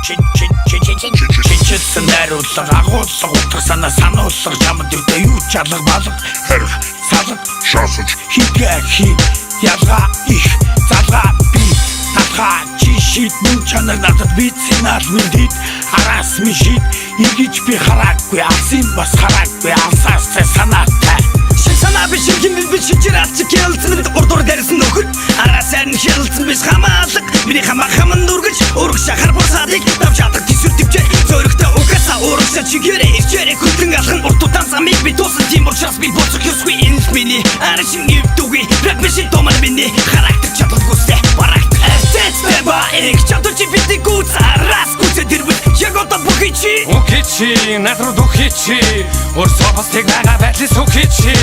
Чинчилсэн найруулга агуулга утга санаа сануулга чамд өвдөө юу ч алга балга харих салга шаасаж хитгээ хий ялгаа их залгаа би татгаа чи шийд мөн чанар надад бит сигнал мэдээд араас ми шийд иргэж би хараагүй алсын бас хараагүй алсаас санаатай Sana bir şirkin bir şirkin açık yalısını bir ordur dersin okur Arasen yalısın biz hamalık Biri hamakhamın durguç Uruk şakar borsadik Davşadık tisürtükçe Zoyrukta okasa uruksa çigöre İfçere kultun alın Ortudan samik bir tosun Timur şas bir bozuk yüzgü inişmini Arışın yüptüğü Bırakmışın tomalı beni Karakter çatıl guste Baraktır Ertet beba erik Çatıl çipiti kutsa Ras kutsa dirvit Yagotta bu hiçi Ukhichi Natrudu hichi Ursopas tegnaga batli sukhichi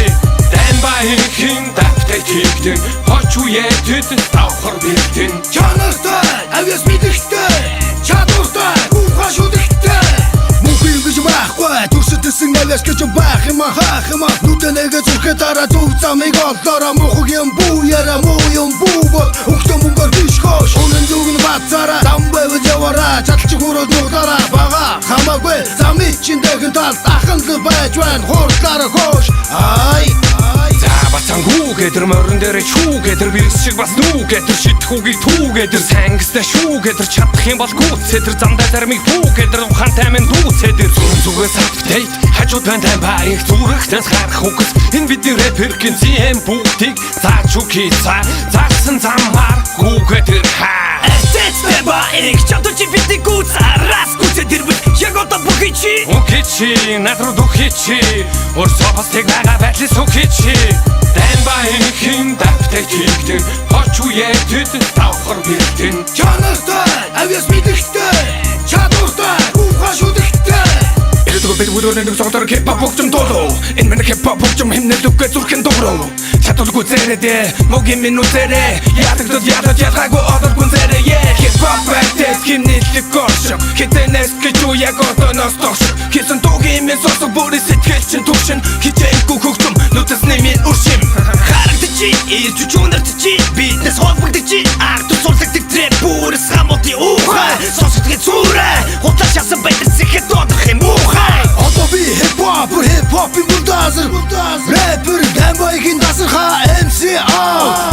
Дэнбахийн давтай тэгтэн Хоч үедэд давхар бэлтэн Чанартай, авьяас мэдэгтэй Чадвартай, ухааш үдэгтэй Мөнхийн гэж байхгүй Төрсөдсөн авьяас гэж байх юм хаах юм Нүдэнэгээ зүрхэ дараа зүг замыг олдороо Мухаг юм бүү яра муу юм бүү бол Өгтөн мөнгөр биш хош Үнэн зүг нь бацаараа Зам байвал яваараа Чадалч хүрэл нуглаараа Бага хамаагүй Замын чин дэгэн талд Ахын л байж байна Хурдлаараа хош Ай Бацангүүгээ тэр морин дээр чүүгээ тэр вирус шиг бас нүүгээ тэр шитхүүгийг түүгээ тэр сангистай шүүгээ тэр чадах юм бол гүцээ тэр замдаа зармиг түүгээ тэр ухаантай минь дүүцээ тэр зүрх зүгээс апдейт хажууд байна тань баях зүрхтээс харах үгс энэ бидний рэперкийн зэм бүгдийг зааж үхийцаа загсан замаар гүүгээ тэр хаа Эртэцтэй ба эрик чамд чипити кутса Раз кутса дэрбэл ягота бухичи Ukhichi Natrudu hichi Ursopas tegnaga batli sukhichi Дэнбахийн давтай тэгтэн Хоч үедэд давхар бэлтэн Чанартай, авьяас мэдэгтэй Чадвартай, ухааш үдэгтэй Эрдэгөө бид бүдөрний согтор хипхоп хөгжим дуулуу Энэ мэн хипхоп хөгжим хэмнэлүггээ зүрхэн дууруу Чадваргүй зэрэдэ могийн минь үзэрэ Ядагдод ялгаагүй одол гүнзэрэ Хипхоп байтээс хэмнэлэг горшог Хитэнэс гэж юу яг одоноос догшог Хийсэн дуугийн минь сонсог бүрий сэтгэл чин түвшин Хичээгүй хөгжим нүдэсний минь үршим Харагдачи, ирж үчүүнэрчи Биднес холбогдогчи Арт усуллагдаг трэп бүрээс хамууti ухай Сонсогдгийн зүрэ Хутлаа шалсан байдаг сэхэд додох юм ухай Одоо би хипхопын бүлдазар Рэпер Дэнбахийн дасарха MC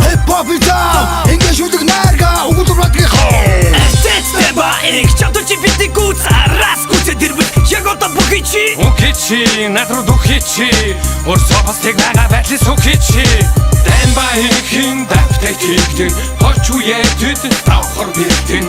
Хипхопын тав Ингээд шүдэг найрга Угуул радгийн хоо Эртэцтэй ба эрик чамд чипити кутса Раз кутса дэрбэл ягота бухичи Ukhichi Natrudu hichi Ursopas tegnaga batli sukhichi Дэнбахийн давтай тэгтэн Хоч үедэд давхар бэлтэн